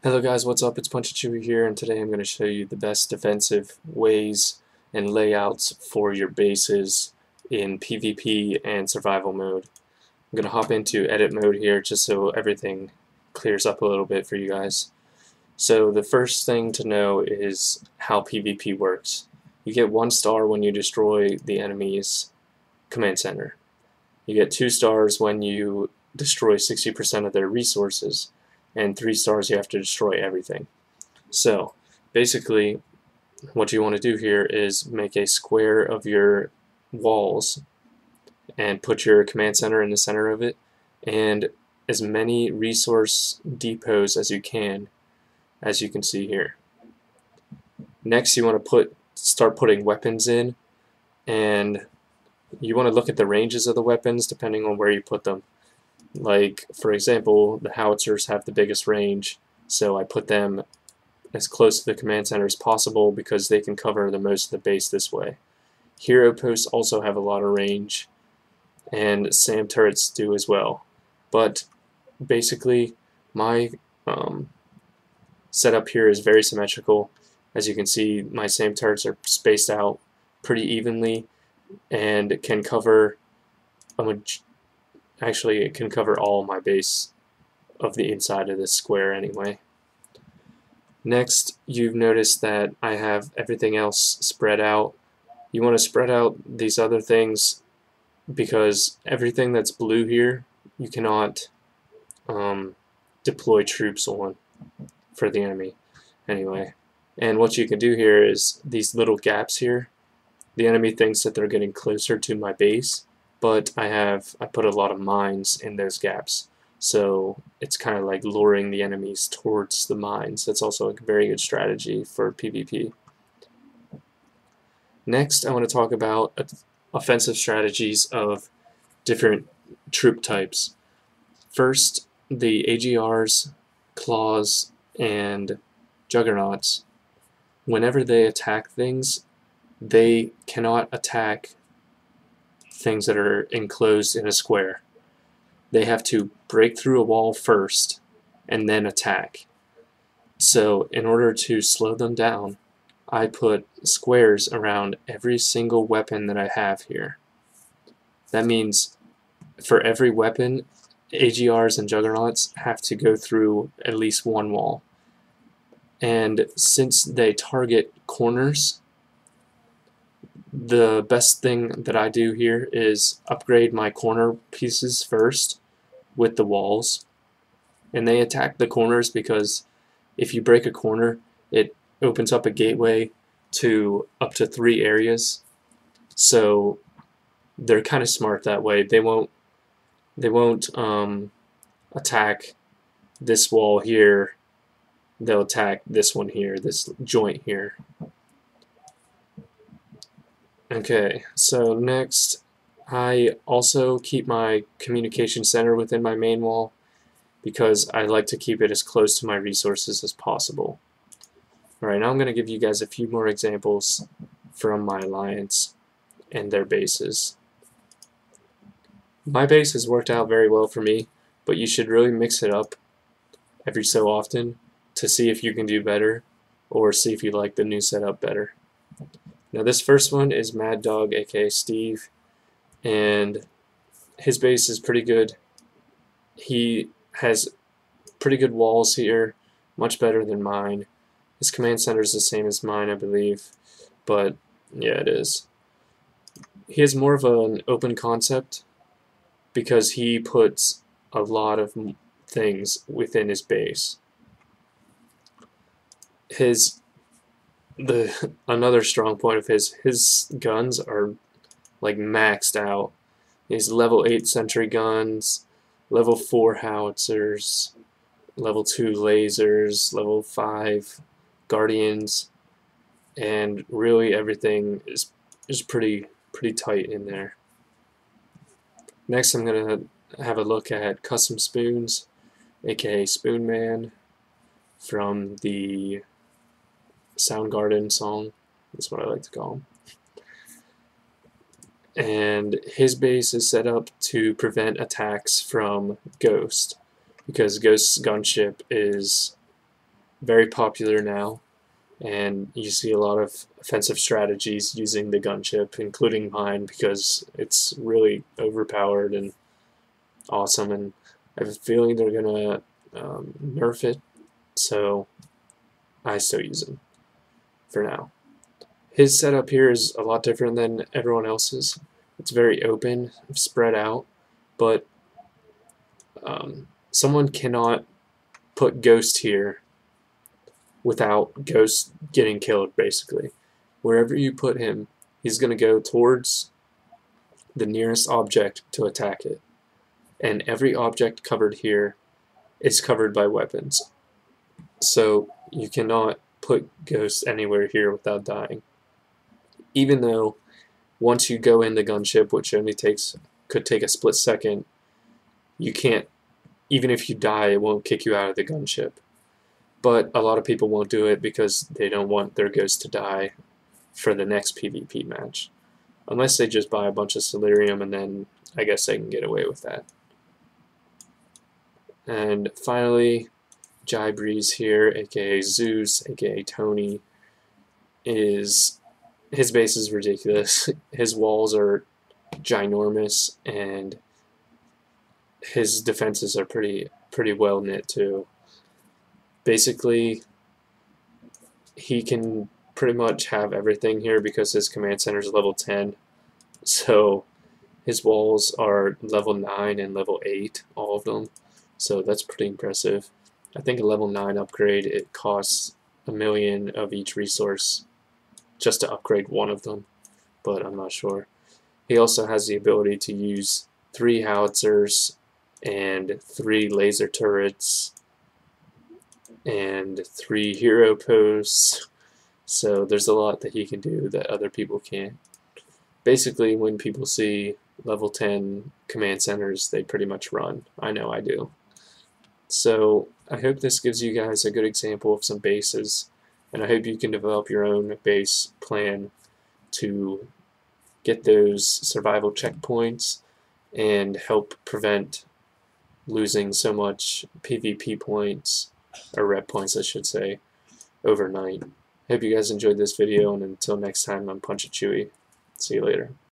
Hello guys, what's up? It's Punchachewy here, and today I'm going to show you the best defensive ways and layouts for your bases in PvP and survival mode. I'm going to hop into edit mode here just so everything clears up a little bit for you guys. So the first thing to know is how PvP works. You get 1 star when you destroy the enemy's command center. You get 2 stars when you destroy 60% of their resources, and 3 stars you have to destroy everything. So basically what you want to do here is make a square of your walls and put your command center in the center of it, and as many resource depots as you can see here. Next you want to start putting weapons in, and you want to look at the ranges of the weapons depending on where you put them. Like, for example, the howitzers have the biggest range, so I put them as close to the command center as possible because they can cover the most of the base this way. Hero posts also have a lot of range, and SAM turrets do as well. But basically, my setup here is very symmetrical. As you can see, my SAM turrets are spaced out pretty evenly and can cover actually, it can cover all my base of the inside of this square anyway. Next, you've noticed that I have everything else spread out. You want to spread out these other things because everything that's blue here, you cannot deploy troops on for the enemy anyway. And what you can do here is these little gaps here, the enemy thinks that they're getting closer to my base, but I put a lot of mines in those gaps, so it's kind of like luring the enemies towards the mines. That's also a very good strategy for PvP. Next, I want to talk about offensive strategies of different troop types. First, the AGRs, claws, and juggernauts. Whenever they attack things, they cannot attack things that are enclosed in a square. They have to break through a wall first and then attack. So in order to slow them down, I put squares around every single weapon that I have here. That means for every weapon, AGRs and juggernauts have to go through at least one wall. And since they target corners, the best thing that I do here is upgrade my corner pieces first with the walls. And they attack the corners because if you break a corner, it opens up a gateway to up to 3 areas. So they're kind of smart that way. They won't attack this wall here. They'll attack this one here, this joint here. Okay, so next, I also keep my communication center within my main wall because I like to keep it as close to my resources as possible. Alright, now I'm going to give you guys a few more examples from my alliance and their bases. My base has worked out very well for me, but you should really mix it up every so often to see if you can do better or see if you like the new setup better. Now this first one is Mad Dog, aka Steve, and his base is pretty good. He has pretty good walls here, much better than mine. His command center is the same as mine, I believe, but yeah, it is. He has more of an open concept because he puts a lot of things within his base. Another strong point of his guns are like maxed out. He has level 8 sentry guns, level 4 howitzers, level 2 lasers, level 5 guardians, and really everything is pretty tight in there. Next I'm gonna have a look at Custom Spoons, aka Spoon Man, from the Soundgarden song. That's what I like to call him. And his base is set up to prevent attacks from Ghost, because Ghost's gunship is very popular now, and you see a lot of offensive strategies using the gunship, including mine, because it's really overpowered and awesome, and I have a feeling they're gonna nerf it, so I still use him for now. His setup here is a lot different than everyone else's. It's very open, spread out, but someone cannot put Ghost here without Ghost getting killed, basically. Wherever you put him, he's going to go towards the nearest object to attack it. And every object covered here is covered by weapons. So you cannot put Ghost anywhere here without dying. Even though once you go in the gunship, which only could take a split second, you can't, even if you die, it won't kick you out of the gunship. But a lot of people won't do it because they don't want their Ghost to die for the next PvP match. Unless they just buy a bunch of Celerium, and then I guess they can get away with that. And finally, JBGame here, aka Zeus, aka Tony, his base is ridiculous. His walls are ginormous, and his defenses are pretty well knit too. Basically, he can pretty much have everything here because his command center is level 10. So his walls are level 9 and level 8, all of them. So that's pretty impressive. I think a level 9 upgrade, it costs 1 million of each resource just to upgrade one of them, but I'm not sure. He also has the ability to use 3 howitzers and 3 laser turrets and 3 hero posts. So there's a lot that he can do that other people can't. Basically, when people see level 10 command centers, they pretty much run. I know I do. So I hope this gives you guys a good example of some bases, and I hope you can develop your own base plan to get those survival checkpoints and help prevent losing so much PvP points, or rep points I should say, overnight. Hope you guys enjoyed this video, and until next time, I'm Punch Chewy. See you later.